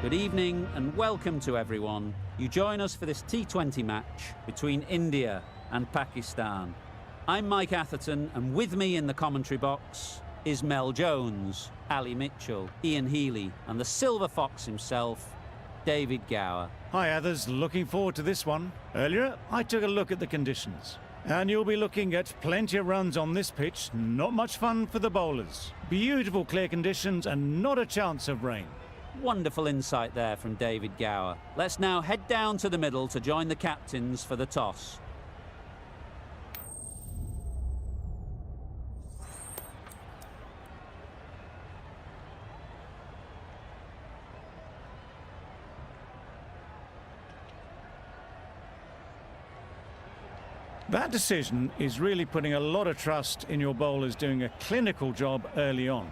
Good evening and welcome to everyone. You join us for this T20 match between India and Pakistan. I'm Mike Atherton, and with me in the commentary box is Mel Jones, Ali Mitchell, Ian Healy and the Silver Fox himself, David Gower. Hi Athers, looking forward to this one. Earlier I took a look at the conditions and you'll be looking at plenty of runs on this pitch. Not much fun for the bowlers. Beautiful clear conditions and not a chance of rain. Wonderful insight there from David Gower. Let's now head down to the middle to join the captains for the toss. That decision is really putting a lot of trust in your bowlers doing a clinical job early on.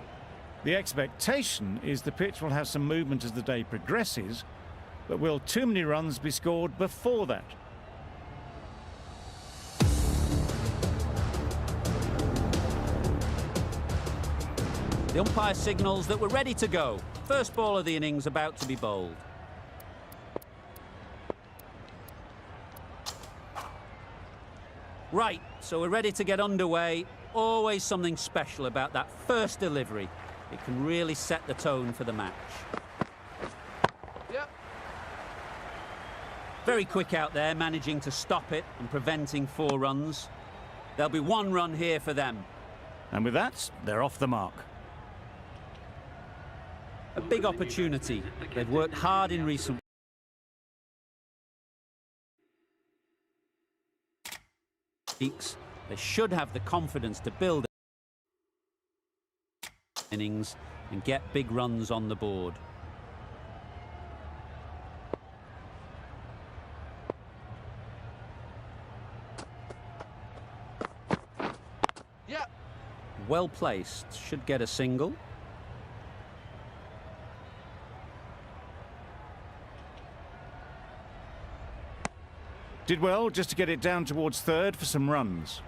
The expectation is the pitch will have some movement as the day progresses, but will too many runs be scored before that? The umpire signals that we're ready to go. First ball of the innings about to be bowled. Right, so we're ready to get underway. Always something special about that first delivery. It can really set the tone for the match. Yep. Very quick out there, managing to stop it and preventing 4 runs. There'll be 1 run here for them. And with that, they're off the mark. A big opportunity. They've worked hard in recent weeks. They should have the confidence to build innings and get big runs on the board. Yeah. Well placed, should get a single. Did well just to get it down towards third for some runs.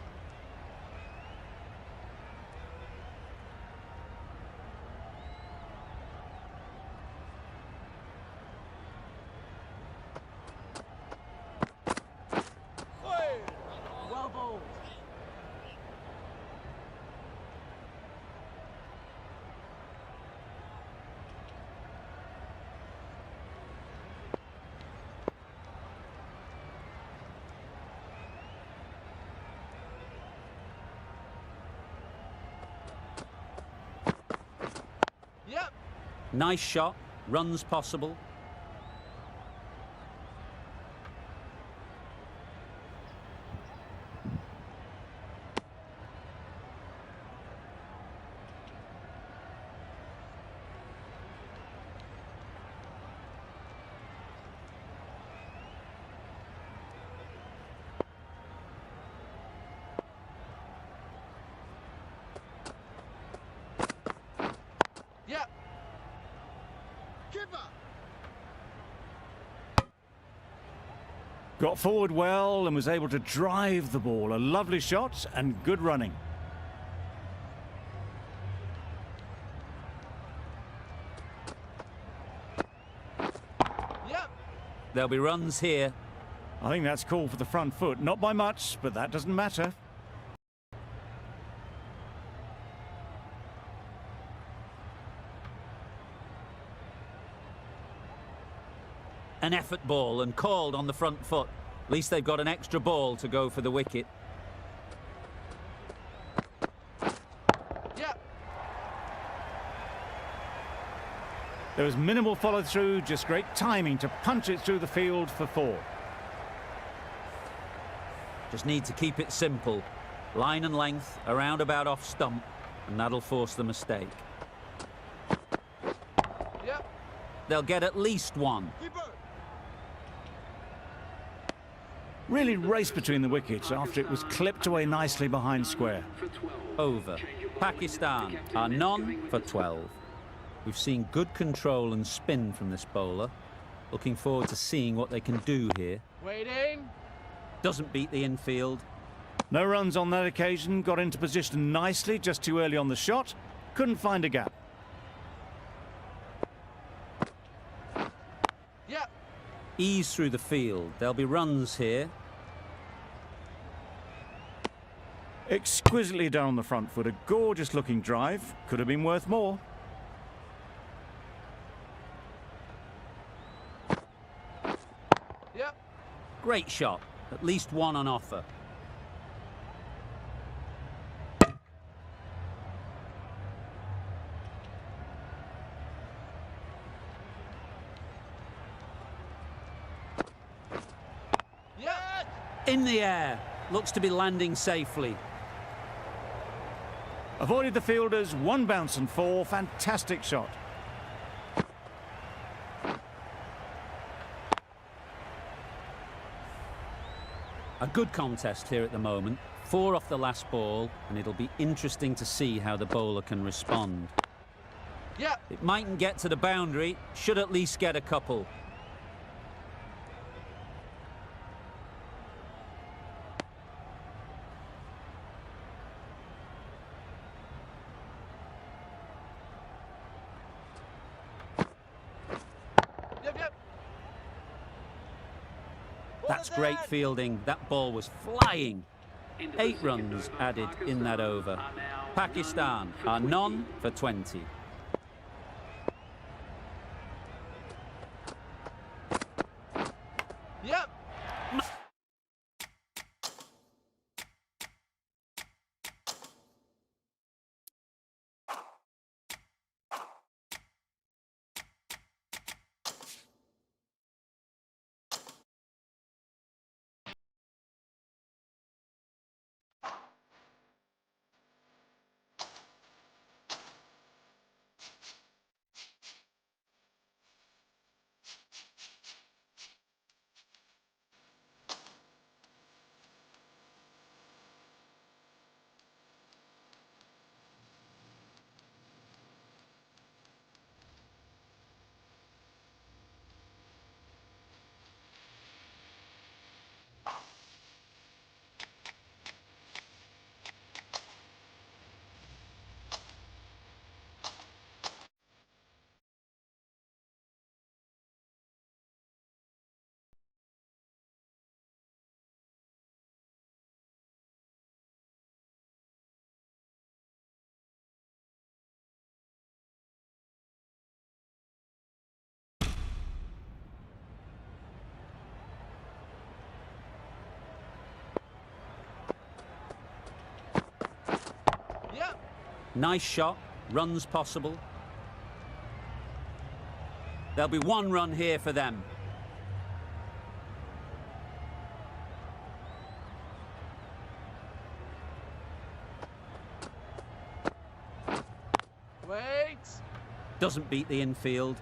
Well bowled. Yep. Nice shot, runs possible. Yep. Keeper. Got forward well and was able to drive the ball. A lovely shot and good running. Yep. There'll be runs here. I think that's called for the front foot. Not by much, but that doesn't matter. An effort ball and called on the front foot. At least they've got an extra ball to go for the wicket. Yep. There was minimal follow through, just great timing to punch it through the field for 4. Just need to keep it simple. Line and length, around about off stump, and that'll force the mistake. Yep. They'll get at least 1. Keeper. Really raced between the wickets after it was clipped away nicely behind square. Over. Pakistan are none for 12. We've seen good control and spin from this bowler. Looking forward to seeing what they can do here. Waiting. Doesn't beat the infield. No runs on that occasion, got into position nicely, just too early on the shot. Couldn't find a gap. Ease through the field. There'll be runs here. Exquisitely done on the front foot. A gorgeous looking drive. Could have been worth more. Yep. Great shot. At least one on offer. Yep. In the air. Looks to be landing safely. Avoided the fielders, one bounce and four. Fantastic shot. A good contest here at the moment. 4 off the last ball, and it'll be interesting to see how the bowler can respond. Yep. It mightn't get to the boundary, should at least get a couple. Yep. Yep. That's great fielding. That ball was flying. 8 runs added in that over. Pakistan are none for 20. Yep. Yep. Nice shot, runs possible. There'll be 1 run here for them. Wait. Doesn't beat the infield.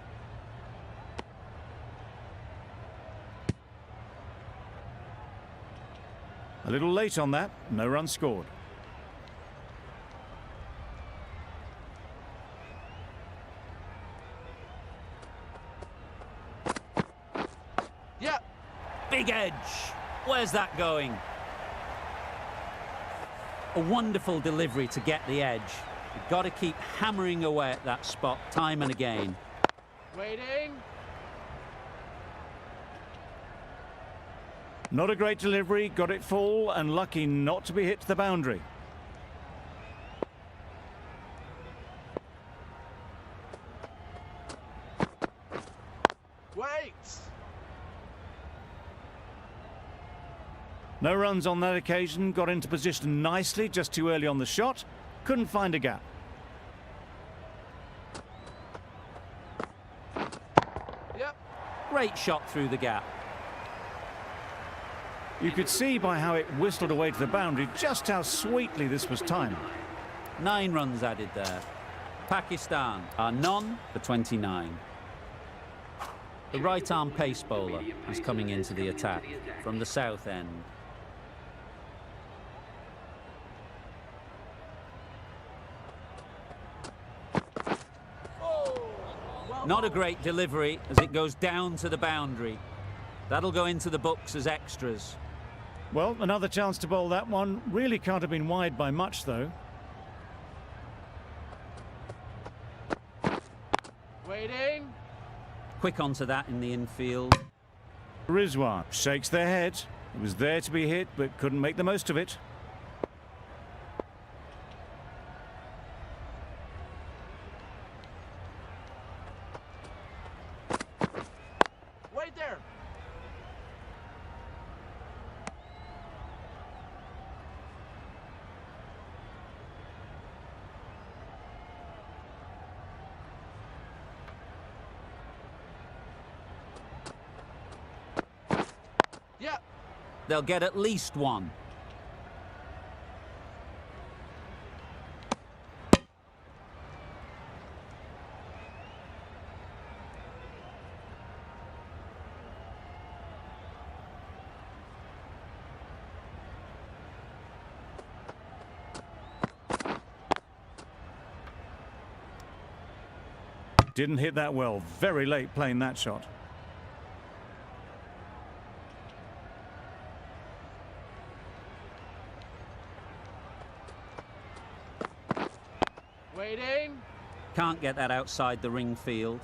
A little late on that. No run scored. Yep. Big edge. Where's that going? A wonderful delivery to get the edge. You've got to keep hammering away at that spot time and again. Waiting. Not a great delivery. Got it full and lucky not to be hit to the boundary. Wait. No runs on that occasion. Got into position nicely, just too early on the shot. Couldn't find a gap. Yep. Great shot through the gap. You could see by how it whistled away to the boundary just how sweetly this was timed. 9 runs added there. Pakistan are none for 29. The right-arm pace bowler is coming into the attack from the south end. Not a great delivery as it goes down to the boundary. That'll go into the books as extras. Well, another chance to bowl that one. Really can't have been wide by much, though. Waiting. Quick onto that in the infield. Rizwan shakes their head. It was there to be hit, but couldn't make the most of it. Wait there. Yeah. They'll get at least one. Didn't hit that well. Very late playing that shot. Waiting. Can't get that outside the ring field.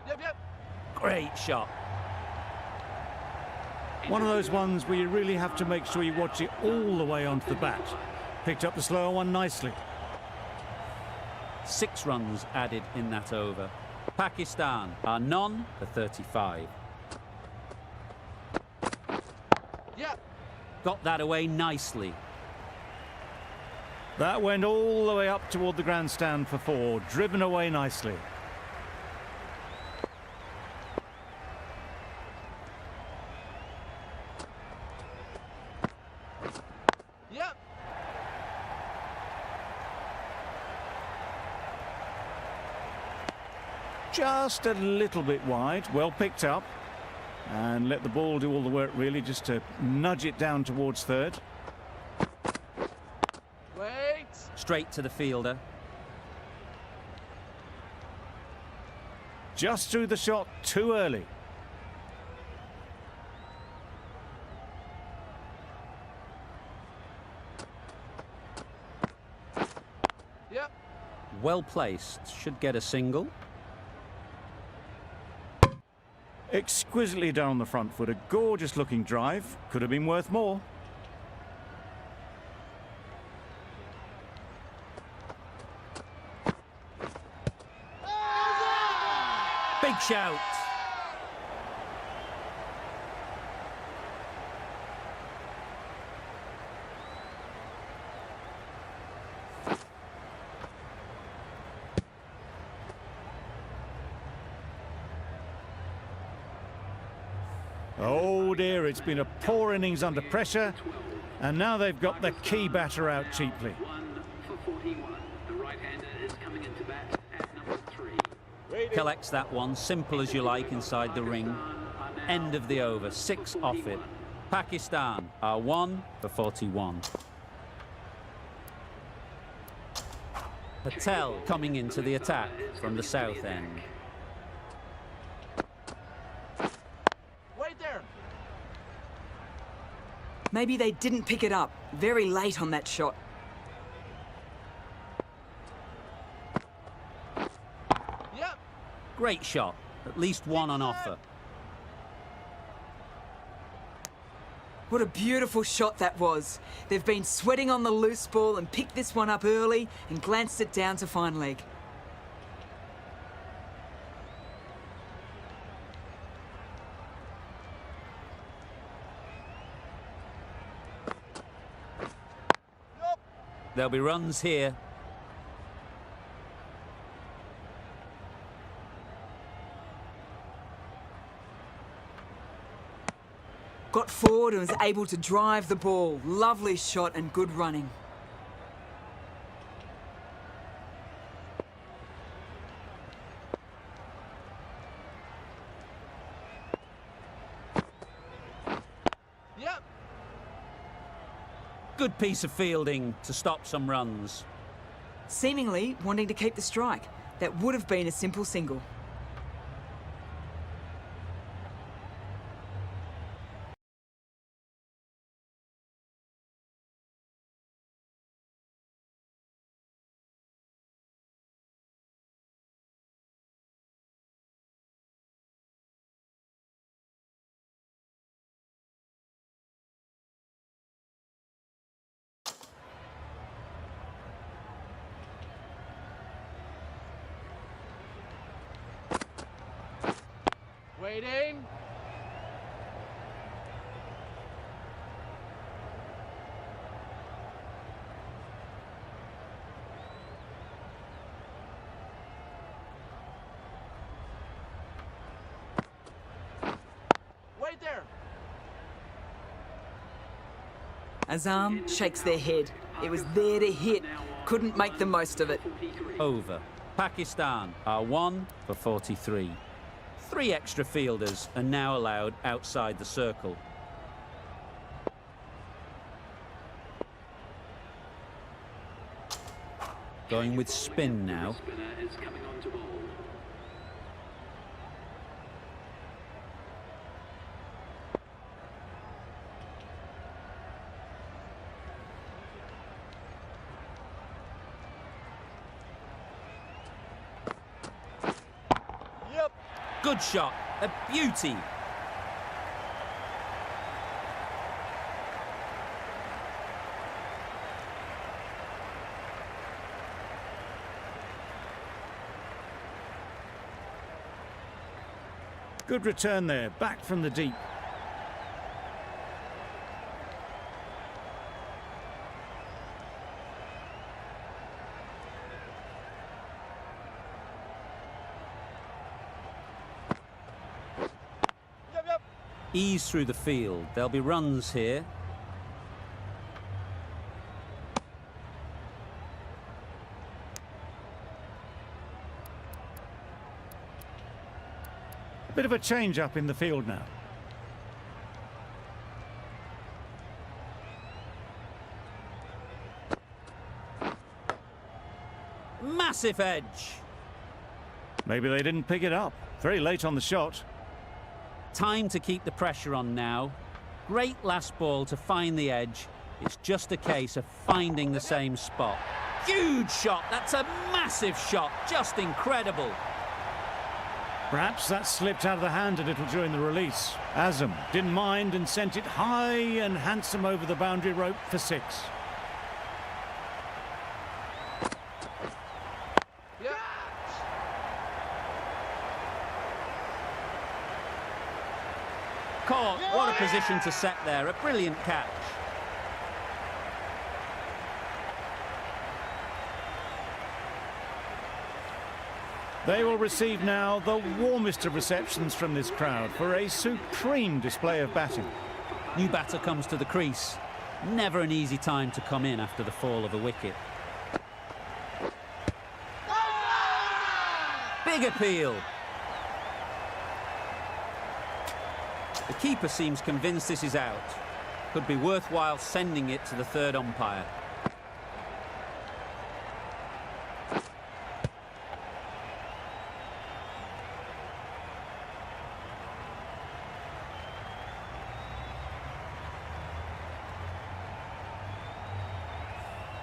Yep. Great shot. One of those ones where you really have to make sure you watch it all the way onto the bat. Picked up the slower one nicely. 6 runs added in that over. Pakistan are none for 35. Yeah. Got that away nicely. That went all the way up toward the grandstand for 4. Driven away nicely. Yep. Just a little bit wide. Well picked up. And let the ball do all the work really, just to nudge it down towards third. Wait. Straight to the fielder. Just threw the shot too early. Yep. Well placed. Should get a single. Exquisitely down the front foot. A gorgeous looking drive. Could have been worth more. Big shout. Oh dear, it's been a poor innings under pressure, and now they've got the key batter out cheaply. 1 for 41. The right-hander is coming into bat at number 3. Collects that one, simple as you like, inside the ring. End of the over, 6 off it. Pakistan are 1 for 41. Patel coming into the attack from the south end. Wait there. Maybe they didn't pick it up. Very late on that shot. Yep. Great shot, at least one on offer. What a beautiful shot that was. They've been sweating on the loose ball and picked this one up early and glanced it down to fine leg. Yup. There'll be runs here. Got forward and was able to drive the ball. Lovely shot and good running. Yep. Good piece of fielding to stop some runs. Seemingly wanting to keep the strike. That would have been a simple single. Waiting. Wait there. Azam shakes their head. It was there to hit. Couldn't make the most of it. Over. Pakistan are 1 for 43. 3 extra fielders are now allowed outside the circle. Going with spin now. Spinner is coming on to bowl. Yep. Good shot. A beauty. Good return there, back from the deep. Yep. Ease through the field. There'll be runs here. A bit of a change up in the field now. Massive edge. Maybe they didn't pick it up. Very late on the shot. Time to keep the pressure on now. Great last ball to find the edge. It's just a case of finding the same spot. Huge shot. That's a massive shot. Just incredible. Perhaps that slipped out of the hand a little during the release. Azam didn't mind and sent it high and handsome over the boundary rope for 6. Yep. Caught. What a position to set there. A brilliant catch. They will receive now the warmest of receptions from this crowd for a supreme display of batting. New batter comes to the crease. Never an easy time to come in after the fall of a wicket. Big appeal. The keeper seems convinced this is out. Could be worthwhile sending it to the third umpire.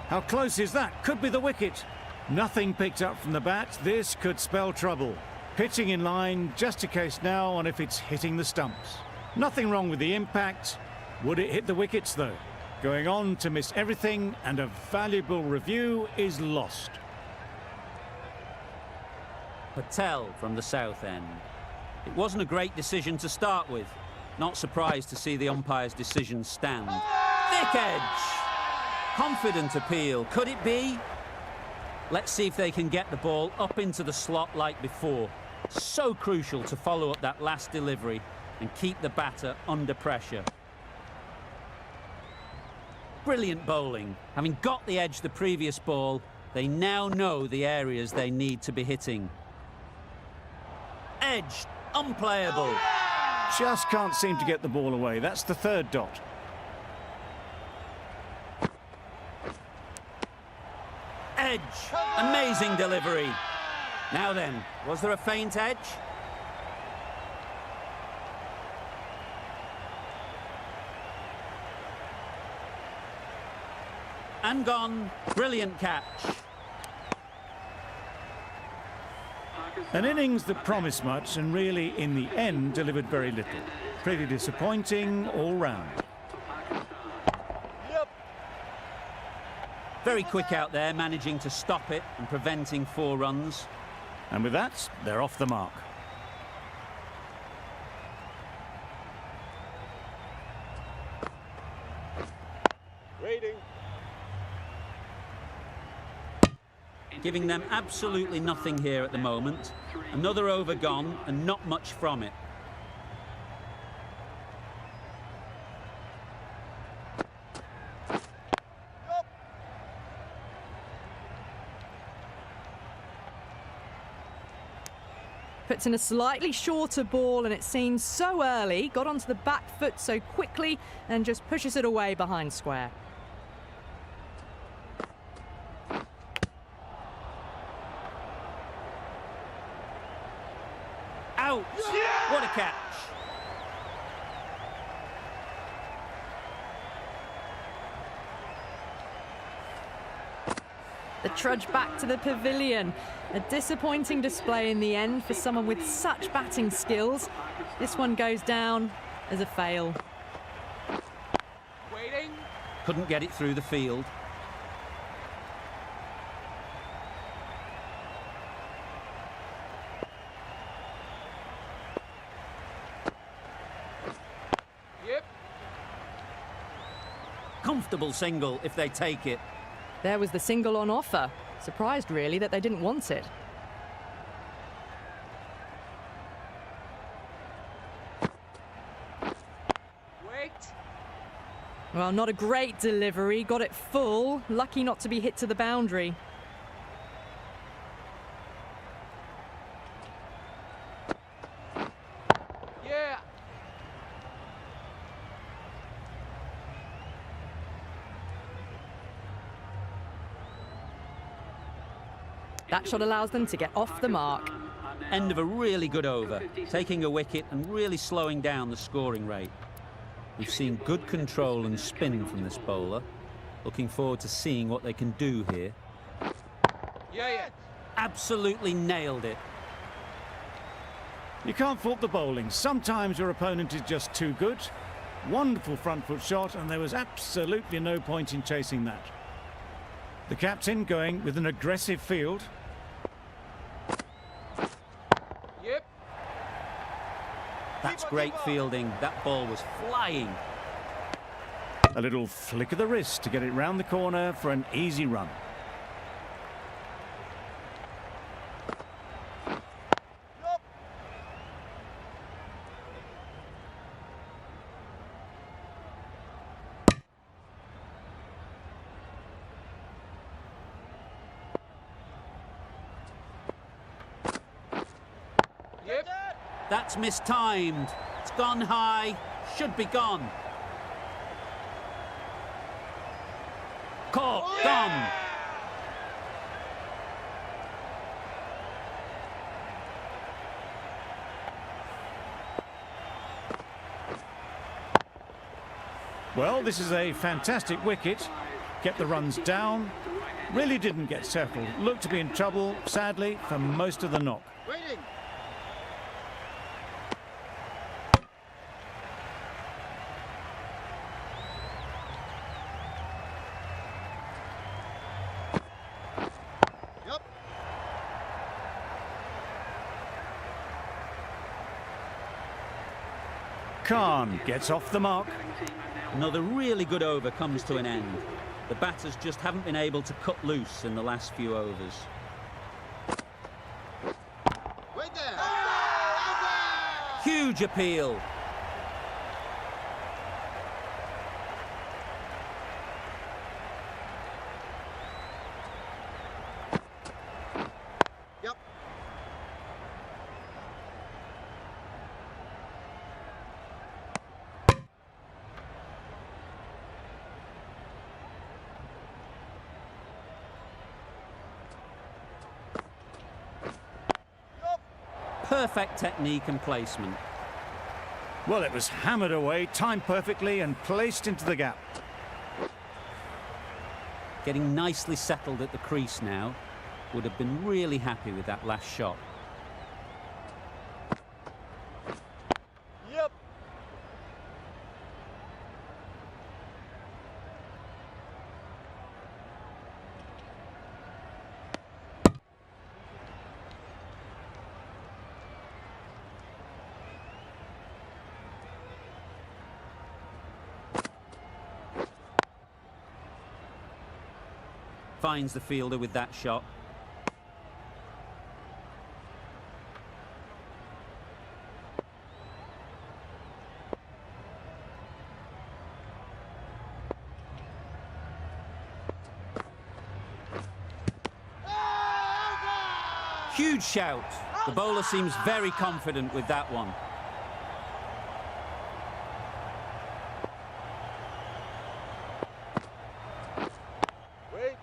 How close is that? Could be the wicket. Nothing picked up from the bat. This could spell trouble. Pitching in line, just a case now on if it's hitting the stumps. Nothing wrong with the impact. Would it hit the wickets though? Going on to miss everything, and a valuable review is lost. Patel from the south end. It wasn't a great decision to start with. Not surprised to see the umpire's decision stand. Thick edge. Confident appeal. Could it be? Let's see if they can get the ball up into the slot like before. So crucial to follow up that last delivery and keep the batter under pressure. Brilliant bowling. Having got the edge the previous ball, they now know the areas they need to be hitting. Edge, unplayable. Just can't seem to get the ball away. That's the third dot. Edge, amazing delivery. Now then, was there a faint edge? And gone. Brilliant catch. An innings that promised much and really, in the end, delivered very little. Pretty disappointing all round. Yep. Very quick out there, managing to stop it and preventing 4 runs. And with that, they're off the mark. giving them absolutely nothing here at the moment. Another over gone and not much from it. Puts in a slightly shorter ball, and it seems so early. Got onto the back foot so quickly and just pushes it away behind square. Out! What a catch! The trudge back to the pavilion. A disappointing display in the end for someone with such batting skills. This one goes down as a fail. Waiting. Couldn't get it through the field. Yep. Comfortable single if they take it. There was the single on offer. Surprised, really, that they didn't want it. Wait. Well, not a great delivery. Got it full. Lucky not to be hit to the boundary. Yeah. That shot allows them to get off the mark. End of a really good over, taking a wicket and really slowing down the scoring rate. We've seen good control and spin from this bowler. Looking forward to seeing what they can do here. Yeah. Absolutely nailed it. You can't fault the bowling. Sometimes your opponent is just too good. Wonderful front foot shot, and there was absolutely no point in chasing that. The captain going with an aggressive field. Yep. That's great fielding. That ball was flying. A little flick of the wrist to get it round the corner for an easy run. Yup. Yep. That's mistimed. It's gone high. Should be gone. Caught. Gone. Well, this is a fantastic wicket. Kept the runs down. Really didn't get settled. Looked to be in trouble, sadly, for most of the knock. Waiting. Yep. Khan gets off the mark. Another really good over comes to an end. The batters just haven't been able to cut loose in the last few overs. Wait there. Huge appeal. Yep. Perfect technique and placement. Well, it was hammered away, timed perfectly and placed into the gap. Getting nicely settled at the crease now. Would have been really happy with that last shot. Yep. Finds the fielder with that shot. Huge shout. The bowler seems very confident with that one. Wait.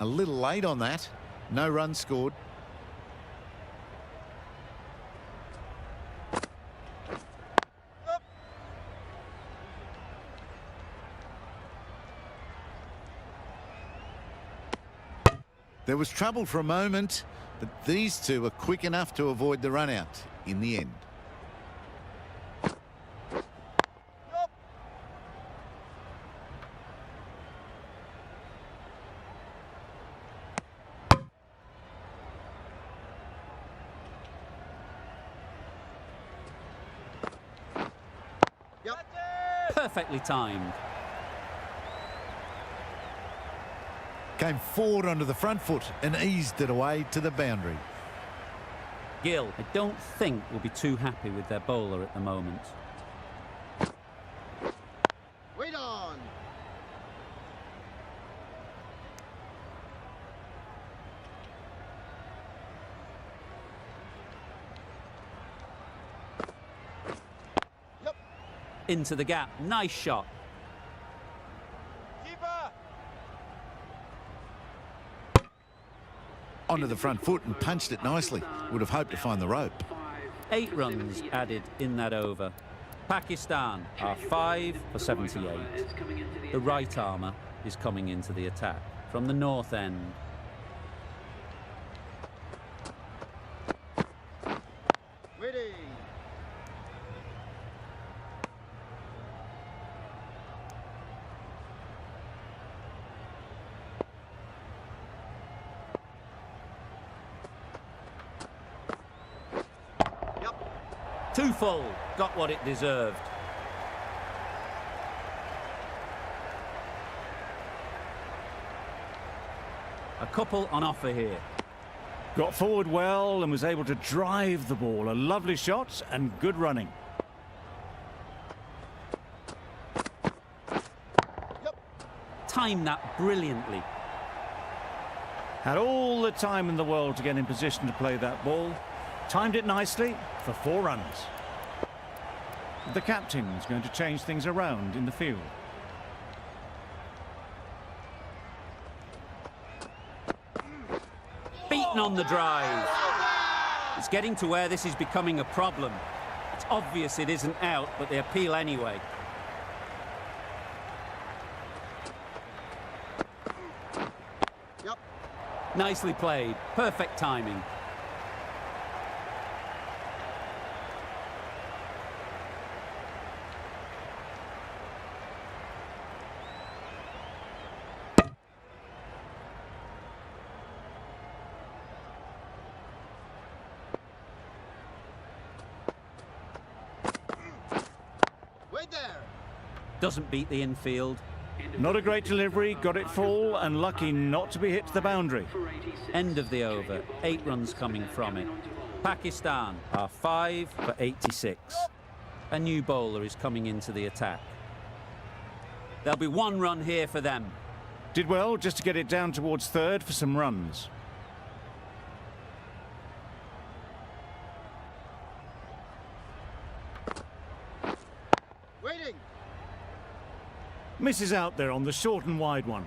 A little late on that. No runs scored. There was trouble for a moment, but these two were quick enough to avoid the run out in the end. Perfectly timed. Came forward onto the front foot and eased it away to the boundary. Gill, I don't think, will be too happy with their bowler at the moment. Wait on. Into the gap. Nice shot. Keeper. Onto the front foot and punched it nicely. Would have hoped to find the rope. 8 runs added in that over. Pakistan are 5 for 78. The right armour is coming into the attack from the north end. Ready. Too full. Got what it deserved. A couple on offer here. Got forward well and was able to drive the ball. A lovely shot and good running. Timed that brilliantly. Had all the time in the world to get in position to play that ball. Timed it nicely for 4 runs. The captain's going to change things around in the field. Beaten on the drive. It's getting to where this is becoming a problem. It's obvious it isn't out, but they appeal anyway. Nicely played. Perfect timing. Wait there. Doesn't beat the infield. Not a great delivery, got it full and lucky not to be hit to the boundary. End of the over. 8 runs coming from it. Pakistan are 5 for 86. A new bowler is coming into the attack. There'll be 1 run here for them. Did well just to get it down towards third for some runs. Waiting. Misses out there on the short and wide one.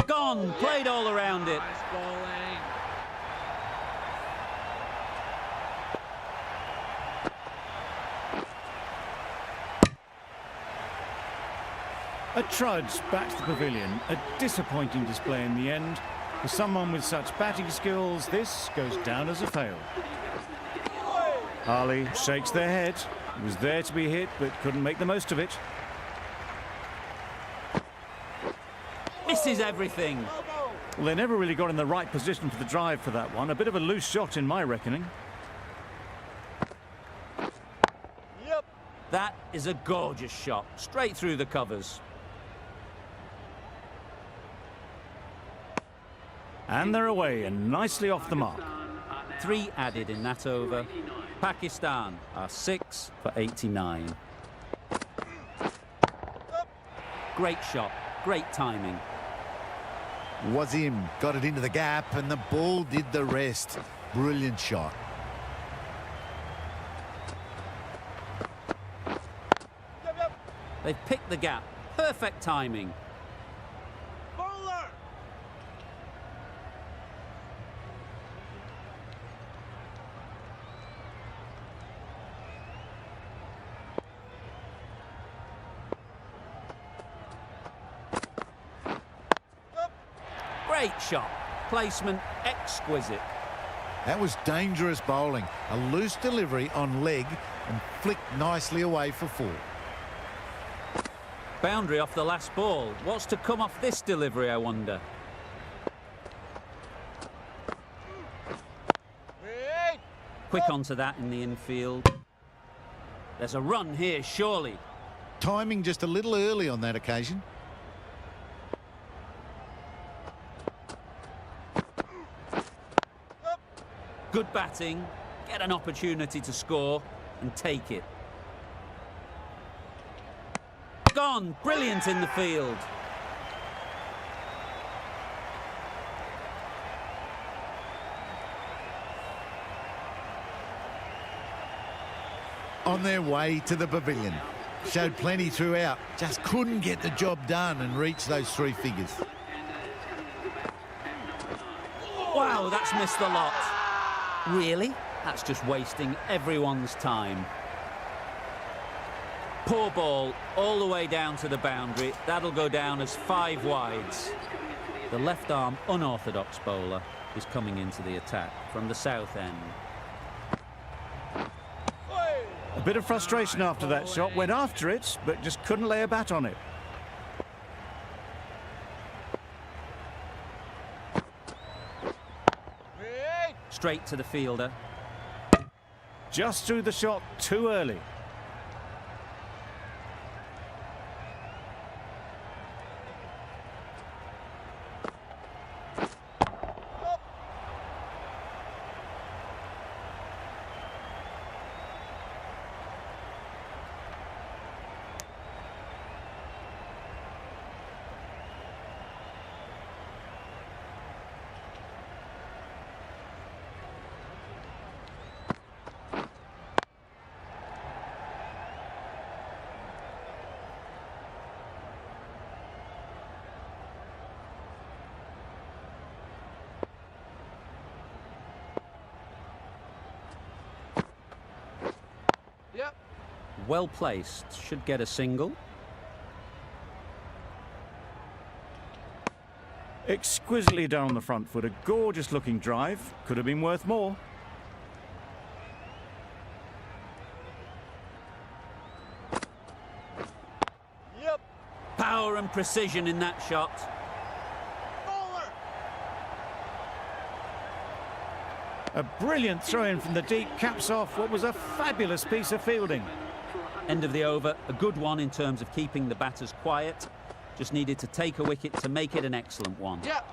Gone. Played all around it. A trudge back to the pavilion. A disappointing display in the end. For someone with such batting skills, this goes down as a fail. Ali shakes their head. He was there to be hit, but couldn't make the most of it. Misses everything. Well, they never really got in the right position for the drive for that one. A bit of a loose shot in my reckoning. Yep. That is a gorgeous shot. Straight through the covers. And they're away and nicely off the mark. 3 added in that over. Pakistan are 6 for 89. Great shot, great timing. Was him. Got it into the gap and the ball did the rest. Brilliant shot. They've picked the gap. Perfect timing. Bowler! Great shot. Placement exquisite. That was dangerous bowling. A loose delivery on leg and flicked nicely away for 4. Boundary off the last ball. What's to come off this delivery, I wonder? Wait! Quick onto that in the infield. There's a run here, surely. Timing just a little early on that occasion. Good batting. Get an opportunity to score and take it. Gone. Brilliant in the field. On their way to the pavilion. Showed plenty throughout. Just couldn't get the job done and reach those 3 figures. Wow, that's missed the lot. Really? That's just wasting everyone's time. Poor ball all the way down to the boundary. That'll go down as 5 wides. The left-arm unorthodox bowler is coming into the attack from the south end. A bit of frustration after that shot. Went after it, but just couldn't lay a bat on it. Straight to the fielder. Just threw the shot too early. Yep. Well placed. Should get a single. Exquisitely down on the front foot. A gorgeous looking drive. Could have been worth more. Yep. Power and precision in that shot. Bowler! A brilliant throw-in from the deep caps off what was a fabulous piece of fielding. End of the over. A good one in terms of keeping the batters quiet. Just needed to take a wicket to make it an excellent one. Yep.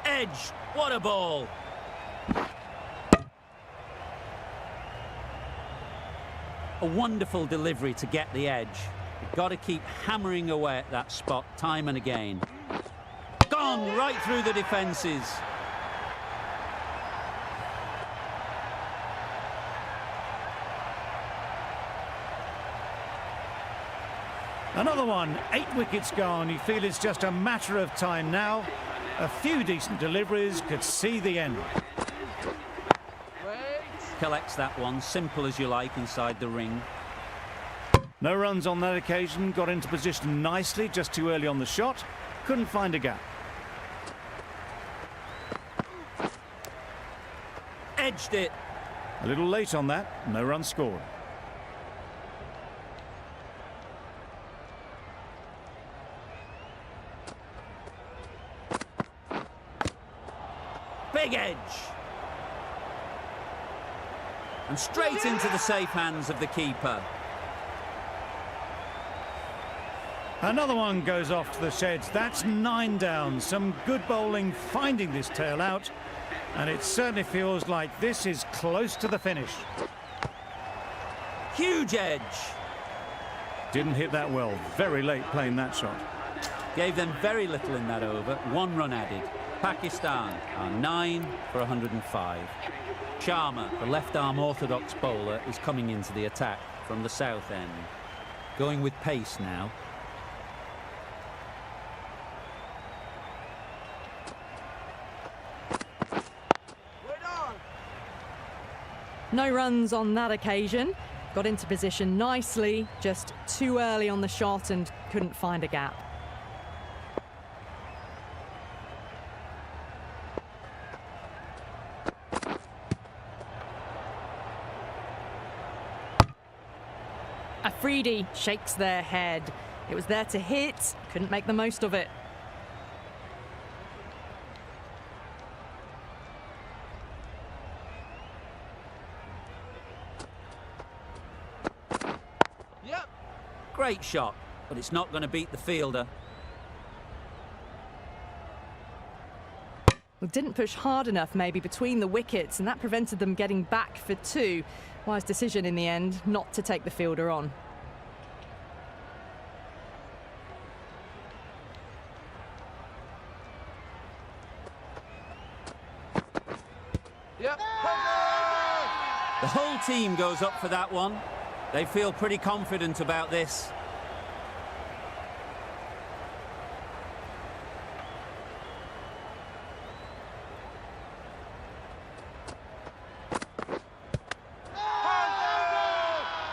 Edge. What a ball. A wonderful delivery to get the edge. You've got to keep hammering away at that spot time and again. Gone right through the defences. Another one, 8 wickets gone. You feel it's just a matter of time now. A few decent deliveries could see the end. Wait. Collects that one, simple as you like, inside the ring. No runs on that occasion. Got into position nicely, just too early on the shot. Couldn't find a gap. Edged it. A little late on that. No runs scored. Big edge. And straight into the safe hands of the keeper. Another one goes off to the sheds. That's 9 down. Some good bowling finding this tail out. And it certainly feels like this is close to the finish. Huge edge. Didn't hit that well. Very late playing that shot. Gave them very little in that over, 1 run added. Pakistan are 9 for 105. Sharma, the left-arm orthodox bowler, is coming into the attack from the south end. Going with pace now. No runs on that occasion. Got into position nicely, just too early on the shot and couldn't find a gap. Afridi shakes their head. It was there to hit, couldn't make the most of it. Yep. Great shot, but it's not going to beat the fielder. Well, didn't push hard enough maybe between the wickets, and that prevented them getting back for 2. Wise decision in the end not to take the fielder on. Yep. The whole team goes up for that one. They feel pretty confident about this.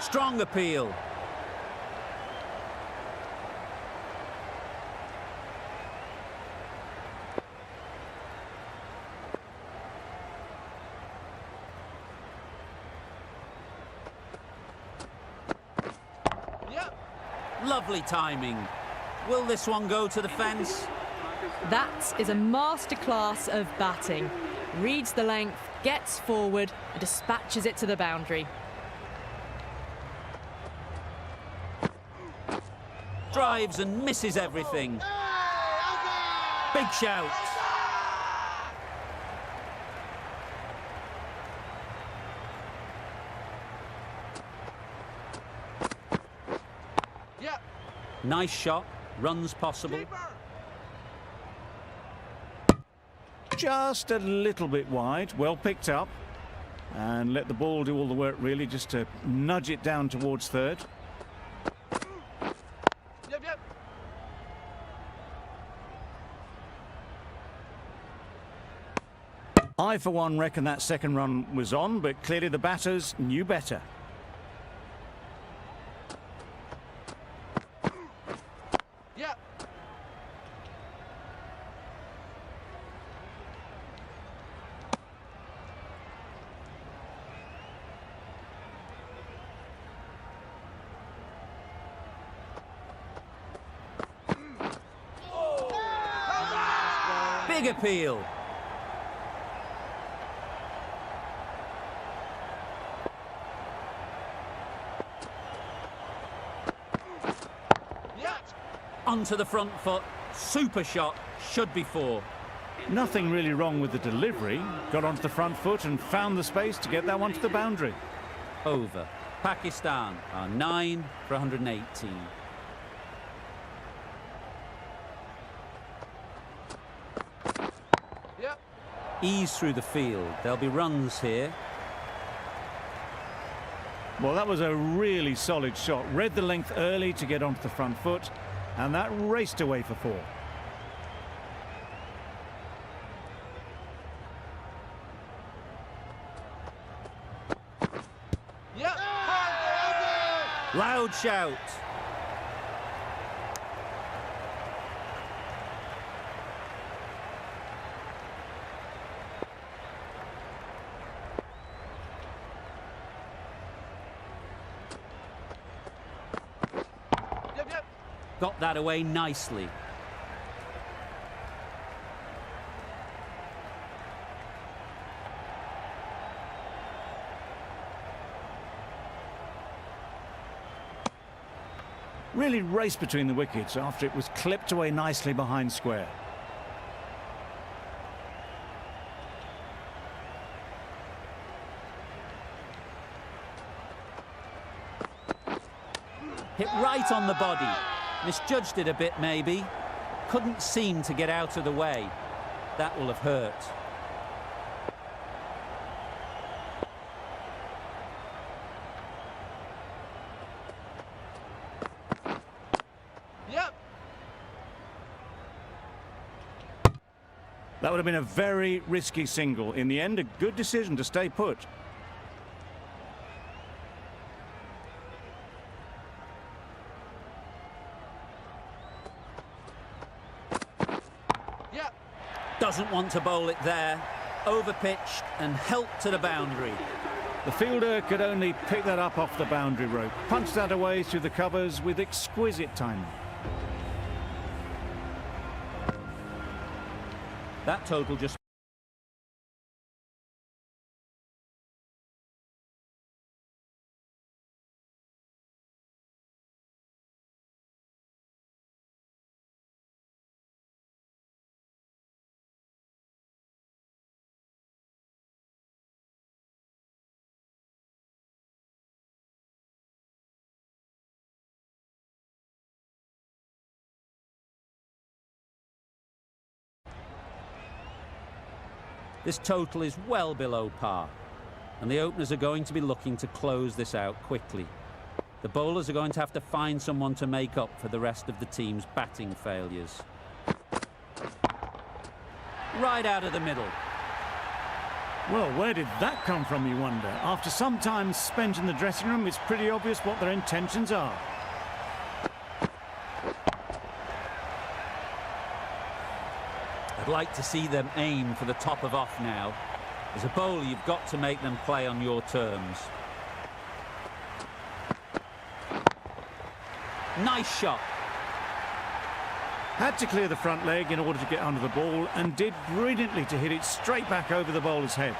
Strong appeal. Yep. Lovely timing. Will this one go to the fence? That is a masterclass of batting. Reads the length, gets forward, and dispatches it to the boundary. Drives and misses everything. Big shout. Yep. Nice shot. Runs possible. Keeper. Just a little bit wide, well picked up. And let the ball do all the work really, just to nudge it down towards third. Yep. I, for one, reckon that second run was on, but clearly the batters knew better. Yep. Big appeal. Yep. Onto the front foot. Super shot. Should be 4. Nothing really wrong with the delivery. Got onto the front foot and found the space to get that one to the boundary. Over. Pakistan are 9 for 118. Yep. Ease through the field. There'll be runs here. Well, that was a really solid shot. Read the length early to get onto the front foot, and that raced away for 4. Yep. Loud shout. Yep. Got that away nicely. Really raced between the wickets after it was clipped away nicely behind square. Hit right on the body. Misjudged it a bit, maybe. couldn't seem to get out of the way. That will have hurt. Yep. That would have been a very risky single. In the end, a good decision to stay put. Yep. Doesn't want to bowl it there. Overpitched and helped to the boundary. The fielder could only pick that up off the boundary rope. Punched that away through the covers with exquisite timing. That total just... This total is well below par, and the openers are going to be looking to close this out quickly. The bowlers are going to have to find someone to make up for the rest of the team's batting failures. Right out of the middle. Well, where did that come from, you wonder? After some time spent in the dressing room, it's pretty obvious what their intentions are. I'd like to see them aim for the top of off now. As a bowler, you've got to make them play on your terms. Nice shot. Had to clear the front leg in order to get under the ball, and did brilliantly to hit it straight back over the bowler's head.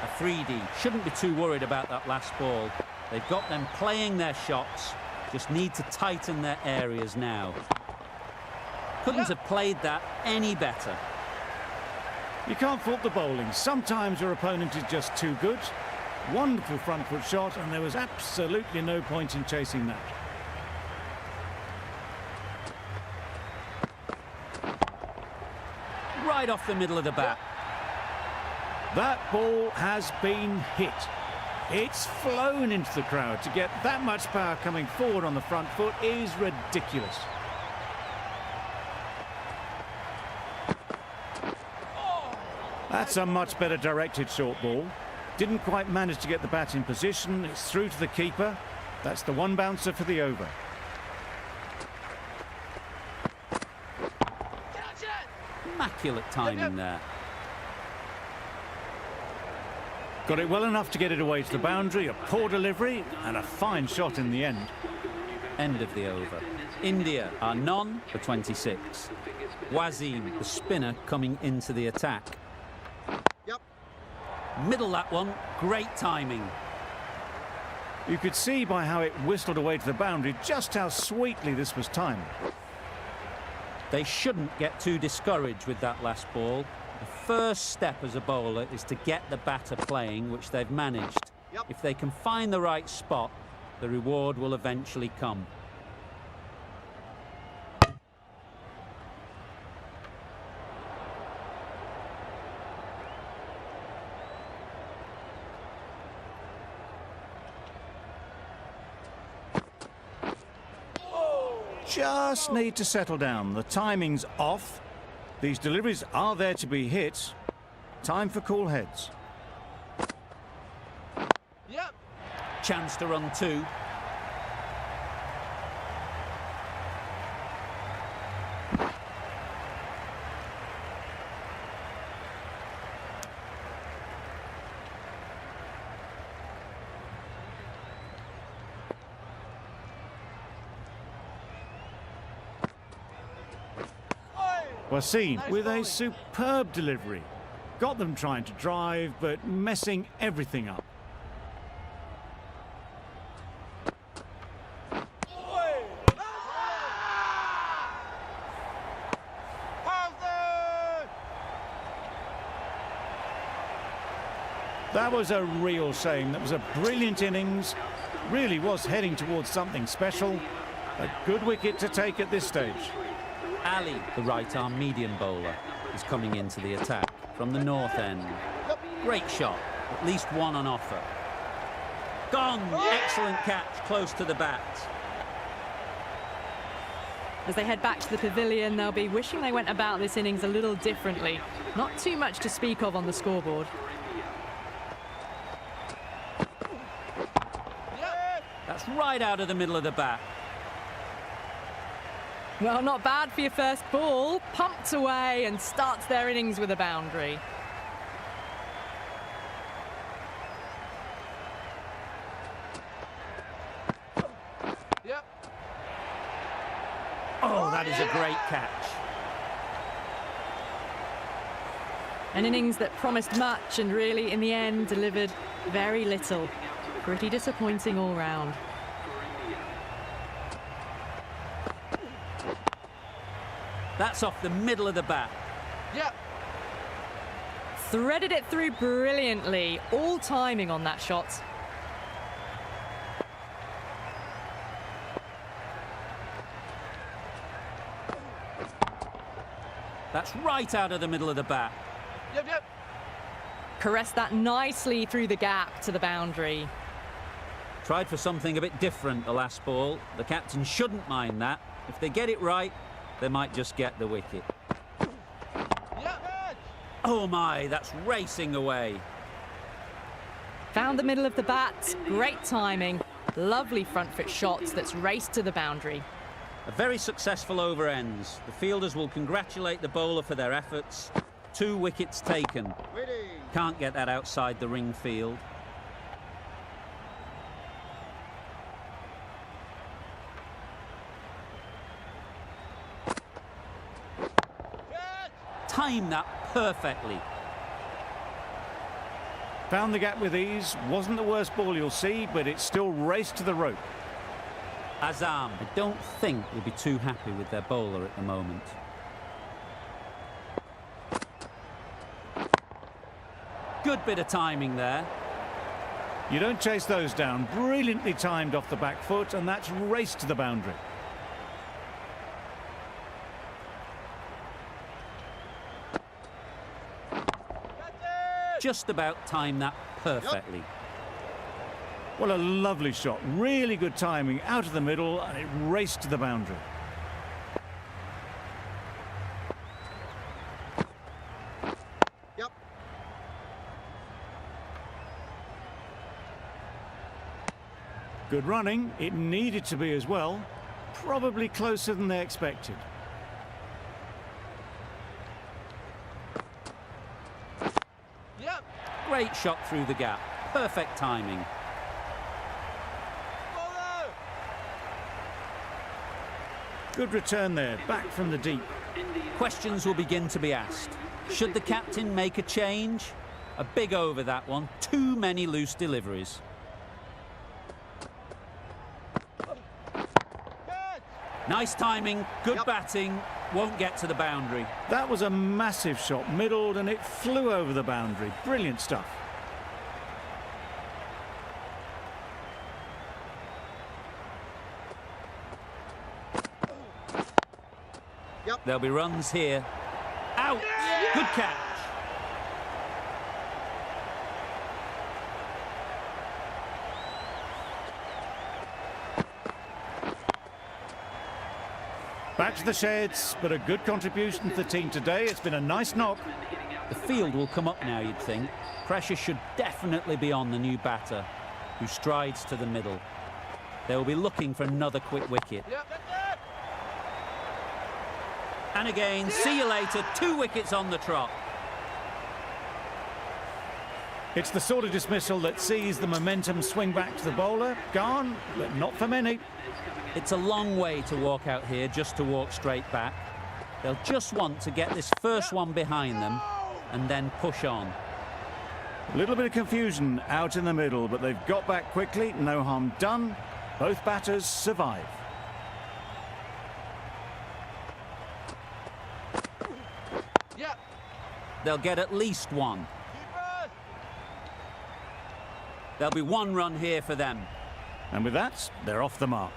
A 3D. Shouldn't be too worried about that last ball. They've got them playing their shots. Just need to tighten their areas now. Couldn't have played that any better. You can't fault the bowling. Sometimes your opponent is just too good. Wonderful front foot shot, and there was absolutely no point in chasing that. Right off the middle of the bat. That ball has been hit. It's flown into the crowd. To get that much power coming forward on the front foot is ridiculous. That's a much better directed short ball. Didn't quite manage to get the bat in position. It's through to the keeper. That's the one bouncer for the over. Immaculate timing there. Got it well enough to get it away to the boundary. A poor delivery and a fine shot in the end. End of the over. India are none for 26. Wasim, the spinner, coming into the attack. Yep. Middle that one. Great timing. You could see by how it whistled away to the boundary just how sweetly this was timed. They shouldn't get too discouraged with that last ball. The first step as a bowler is to get the batter playing, which they've managed. Yep. If they can find the right spot, the reward will eventually come. Just need to settle down. The timing's off. These deliveries are there to be hit. Time for cool heads. Yep. Chance to run two. Wasim with a superb delivery. Got them trying to drive, but messing everything up. That was a real shame. That was a brilliant innings. Really was heading towards something special. A good wicket to take at this stage. Ali, the right-arm medium bowler, is coming into the attack from the north end. Great shot, at least one on offer. Gone! Excellent catch, close to the bat. As they head back to the pavilion, they'll be wishing they went about this innings a little differently. Not too much to speak of on the scoreboard. That's right out of the middle of the bat. Well, not bad for your first ball. Pumped away and starts their innings with a boundary. Yep. Oh, that is a great catch. An innings that promised much and really, in the end, delivered very little. Pretty disappointing all round. That's off the middle of the bat. Yep. Threaded it through brilliantly. All timing on that shot. That's right out of the middle of the bat. Yep, yep. Caressed that nicely through the gap to the boundary. Tried for something a bit different the last ball. The captain shouldn't mind that. If they get it right, they might just get the wicket. Yep. Oh my, that's racing away. Found the middle of the bat. Great timing. Lovely front foot shots that's raced to the boundary. A very successful over ends. The fielders will congratulate the bowler for their efforts. 2 wickets taken. Waiting. Can't get that outside the ring field. Timed that perfectly. Found the gap with ease. Wasn't the worst ball you'll see, but it still raced to the rope. Azam, I don't think will be too happy with their bowler at the moment. Good bit of timing there. You don't chase those down. Brilliantly timed off the back foot, and that's raced to the boundary. Just about timed that perfectly. Well, a lovely shot. Really good timing out of the middle, and it raced to the boundary. Yep. Good running. It needed to be as well. Probably closer than they expected. Yep. Great shot through the gap. Perfect timing. Bowler. Good return there, back from the deep. Questions will begin to be asked. Should the captain make a change? A big over that one. Too many loose deliveries. Nice timing, good batting, won't get to the boundary. That was a massive shot, middled, and it flew over the boundary. Brilliant stuff. There'll be runs here. Out! Good catch. Back to the sheds, but a good contribution to the team today. It's been a nice knock. The field will come up now, you'd think. Pressure should definitely be on the new batter, who strides to the middle. They will be looking for another quick wicket. And again, see you later, 2 wickets on the trot. It's the sort of dismissal that sees the momentum swing back to the bowler. Gone, but not for many. It's a long way to walk out here just to walk straight back. They'll just want to get this first one behind them and then push on. A little bit of confusion out in the middle, but they've got back quickly. No harm done. Both batters survive. Yep. They'll get at least one. There'll be 1 run here for them. And with that, they're off the mark.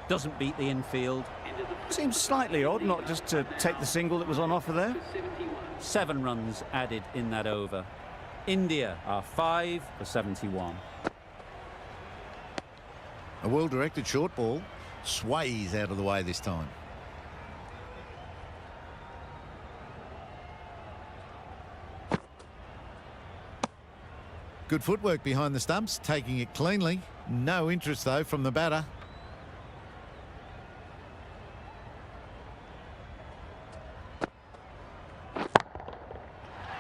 Doesn't beat the infield. Seems slightly odd not just to take the single that was on offer there. 7 runs added in that over. India are 5 for 71. A well-directed short ball sways out of the way this time. Good footwork behind the stumps, taking it cleanly. No interest, though, from the batter.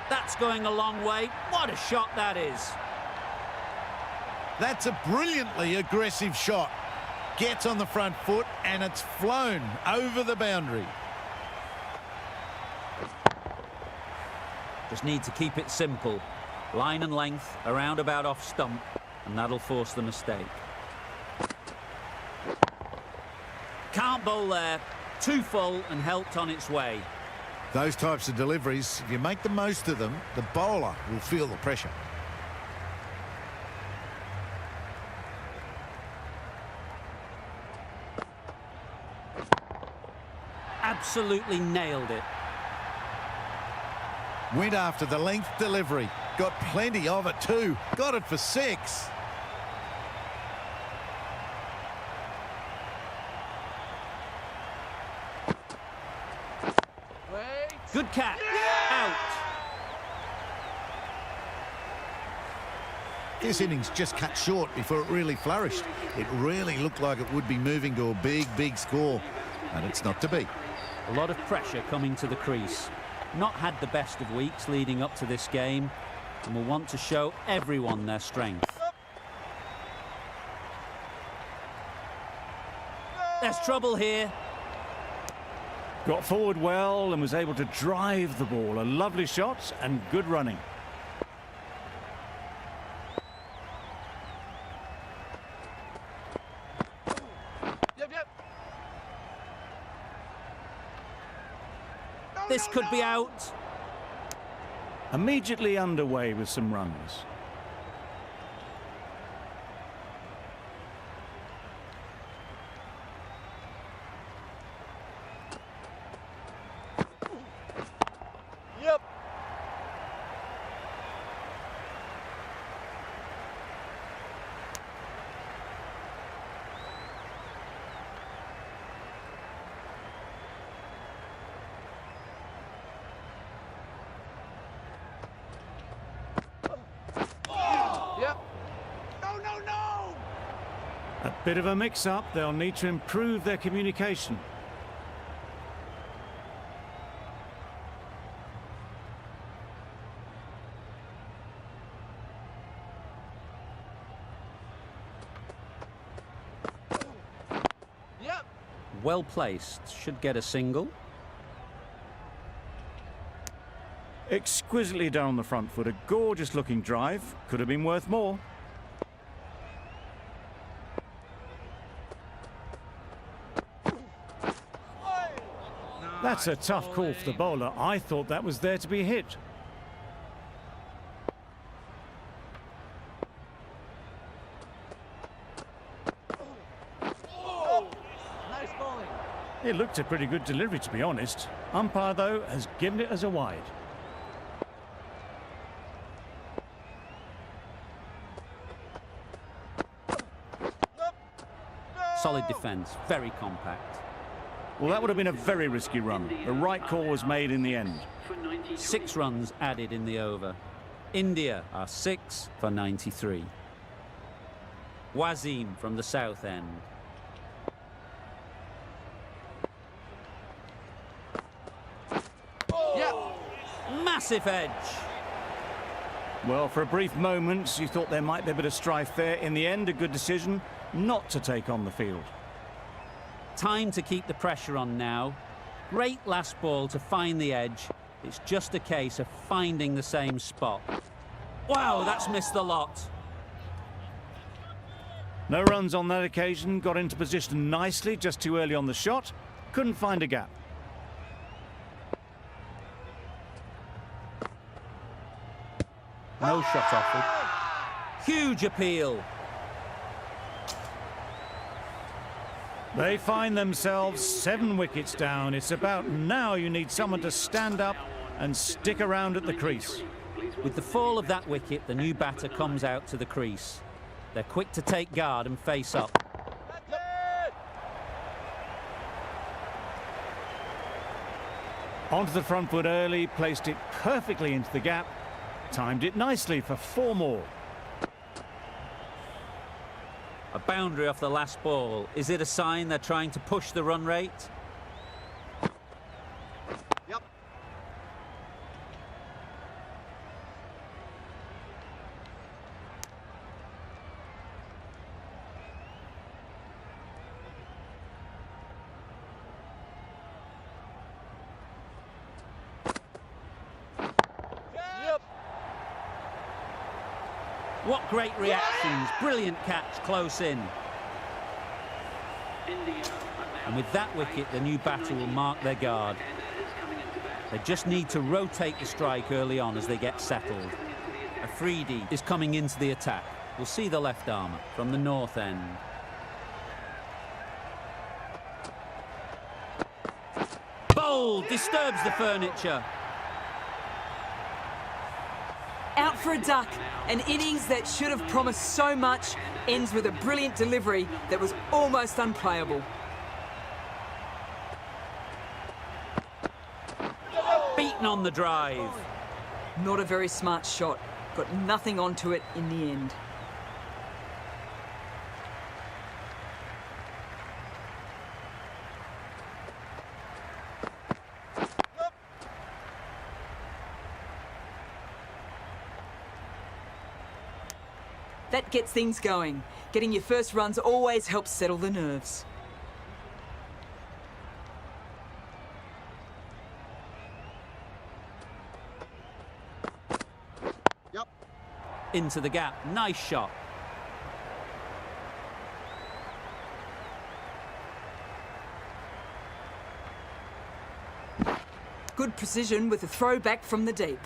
That's going a long way. What a shot that is. That's a brilliantly aggressive shot. Gets on the front foot and it's flown over the boundary. Just need to keep it simple. Line and length, around about off stump, and that'll force the mistake. Can't bowl there. Too full and helped on its way. Those types of deliveries, if you make the most of them, the bowler will feel the pressure. Absolutely nailed it. Went after the length delivery. Got plenty of it too. Got it for 6. Wait. Good catch. Out. This innings just cut short before it really flourished. It really looked like it would be moving to a big score, and it's not to be. A lot of pressure coming to the crease. Not had the best of weeks leading up to this game, and will want to show everyone their strength. There's trouble here. Got forward well and was able to drive the ball. A lovely shot and good running. Yep. This could be out. Immediately underway with some runs. Yep. Yep. No. A bit of a mix-up. They'll need to improve their communication. Yep. Well placed. Should get a single. Exquisitely down the front foot. A gorgeous looking drive. Could have been worth more. That's a tough call for the bowler. I thought that was there to be hit. Nice bowling. It looked a pretty good delivery, to be honest. Umpire, though, has given it as a wide. Solid defence. Very compact. Well, that would have been a very risky run. The right call was made in the end. 6 runs added in the over. India are 6 for 93. Wasim from the south end. Yep. Massive edge. Well, for a brief moment, you thought there might be a bit of strife there. In the end, a good decision not to take on the field. Time to keep the pressure on now. Great last ball to find the edge. It's just a case of finding the same spot. Wow, that's missed the lot. No runs on that occasion. Got into position nicely, just too early on the shot. Couldn't find a gap. No shot offered. Huge appeal. They find themselves 7 wickets down. It's about now you need someone to stand up and stick around at the crease. With the fall of that wicket, the new batter comes out to the crease. They're quick to take guard and face up. That's it! Onto the front foot early, placed it perfectly into the gap, timed it nicely for 4 more. A boundary off the last ball. Is it a sign they're trying to push the run rate? Yep. Yep. What great reactions. Brilliant catch close in. And with that wicket, the new batter will mark their guard. They just need to rotate the strike early on as they get settled. Afridi is coming into the attack. We'll see the left armour from the north end. Bold, disturbs the furniture. Out for a duck. An innings that should have promised so much ends with a brilliant delivery that was almost unplayable. Beaten on the drive. Not a very smart shot. Got nothing onto it in the end. That gets things going. Getting your first runs always helps settle the nerves. Yep. Into the gap. Nice shot. Good precision with a throw back from the deep.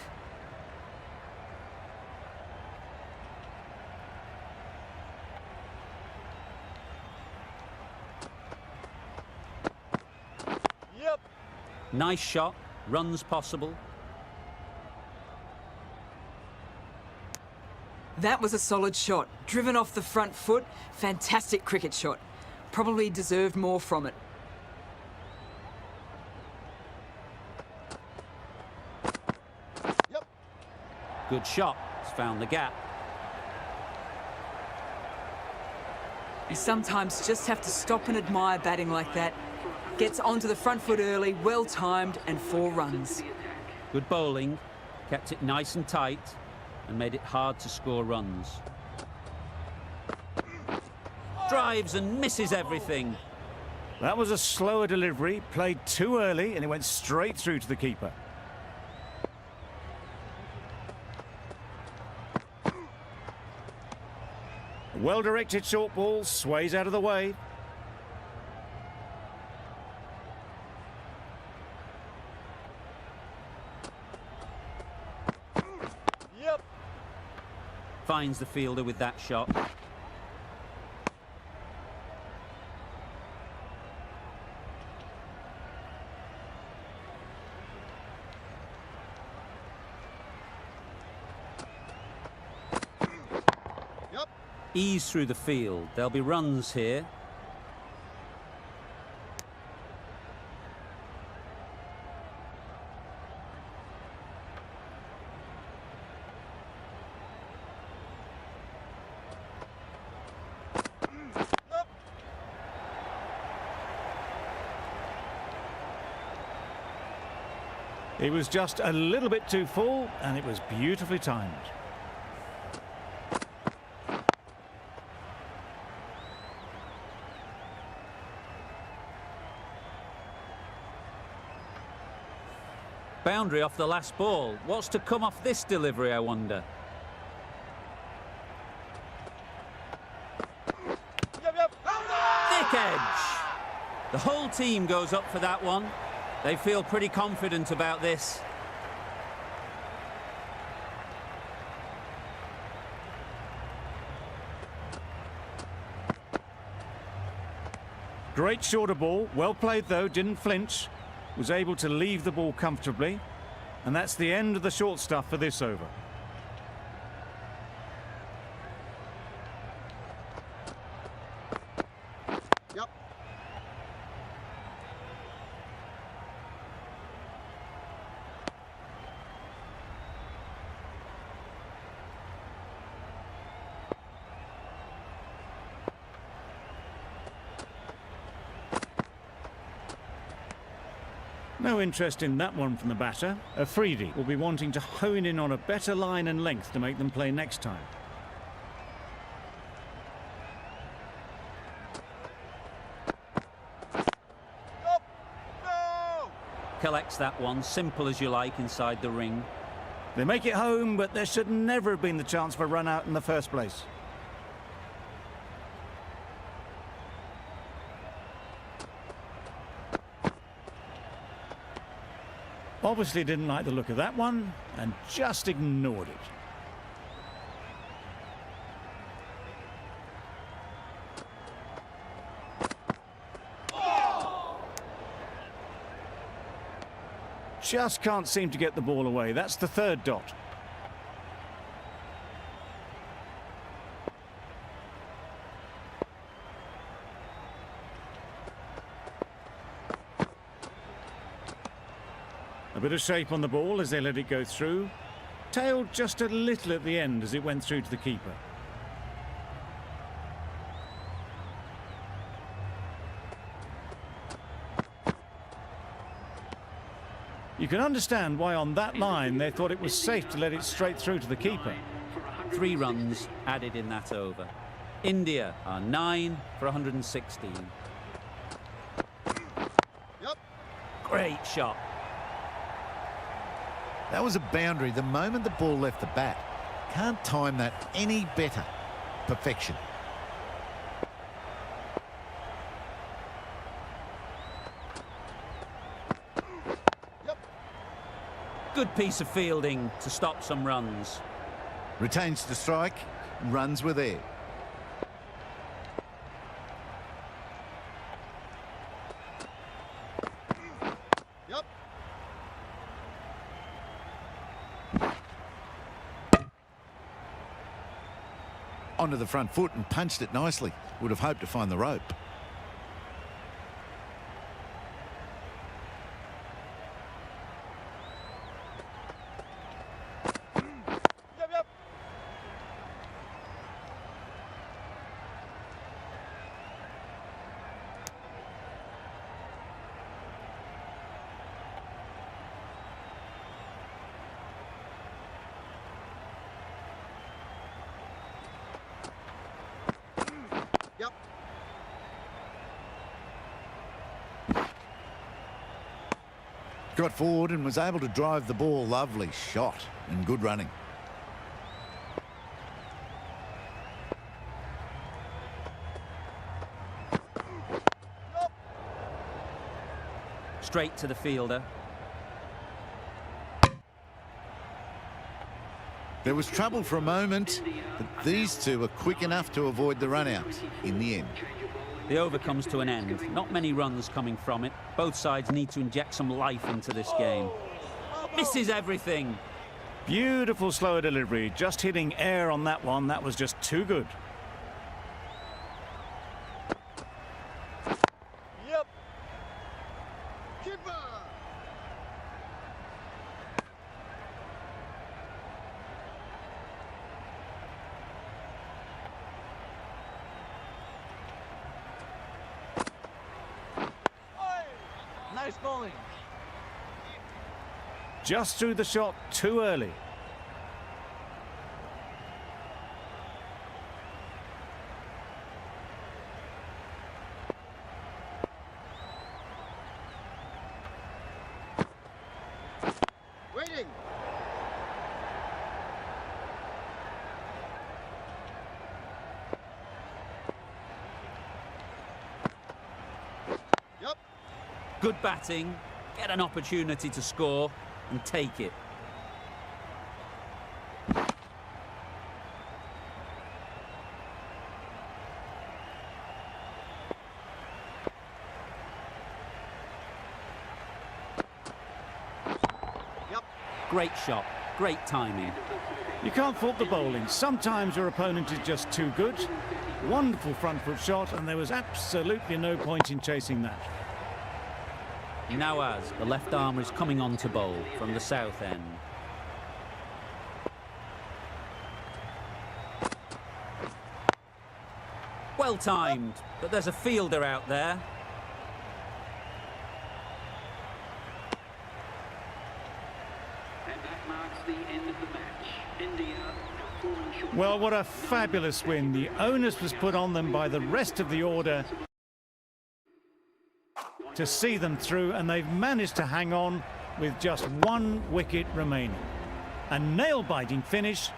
Yep. Nice shot. Runs possible. That was a solid shot. Driven off the front foot. Fantastic cricket shot. Probably deserved more from it. Yep. Good shot. It's found the gap. You sometimes just have to stop and admire batting like that. Gets onto the front foot early, well timed, and 4 runs. Good bowling. Kept it nice and tight and made it hard to score runs. Drives and misses everything. That was a slower delivery, played too early, and it went straight through to the keeper. Well-directed short ball, sways out of the way. Yep. Finds the fielder with that shot. Yep. Ease through the field. There'll be runs here. Yep. It was just a little bit too full, and it was beautifully timed. Boundary off the last ball. What's to come off this delivery, I wonder? Yep. Yep. Thick edge. The whole team goes up for that one. They feel pretty confident about this. Great shorter ball, well played though, didn't flinch, was able to leave the ball comfortably, and that's the end of the short stuff for this over. Yep. No interest in that one from the batter. Afridi will be wanting to hone in on a better line and length to make them play next time. Up. No. Collects that one, simple as you like, inside the ring. They make it home, but there should never have been the chance for a run out in the first place. Obviously didn't like the look of that one and just ignored it. Just can't seem to get the ball away. That's the third dot. A bit of shape on the ball as they let it go through. Tailed just a little at the end as it went through to the keeper. You can understand why on that line they thought it was safe to let it straight through to the keeper. 3 runs added in that over. India are 9 for 116. Yep. Great shot. That was a boundary the moment the ball left the bat. Can't time that any better. Perfection. Good piece of fielding to stop some runs. Retains the strike. Runs were there. Yep. Onto the front foot and punched it nicely. Would have hoped to find the rope. Yep. Yep. Yep. Got forward and was able to drive the ball. Lovely shot and good running. Straight to the fielder. There was trouble for a moment, but these two were quick enough to avoid the run out in the end. The over comes to an end. Not many runs coming from it. Both sides need to inject some life into this game. Misses everything. Beautiful slower delivery. Just hitting air on that one. That was just too good. Yep. Keeper. Nice bowling. Just threw the shot too early. Waiting. Yep. Good batting. Get an opportunity to score and take it. Great shot, great timing. You can't fault the bowling. Sometimes your opponent is just too good. Wonderful front foot shot, and there was absolutely no point in chasing that. Nawaz, the left armer, is coming on to bowl from the south end. Well timed, but there's a fielder out there. And that marks the end of the match. India have fallen short. Well, what a fabulous win. The onus was put on them by the rest of the order to see them through, and they've managed to hang on with just 1 wicket remaining. A nail-biting finish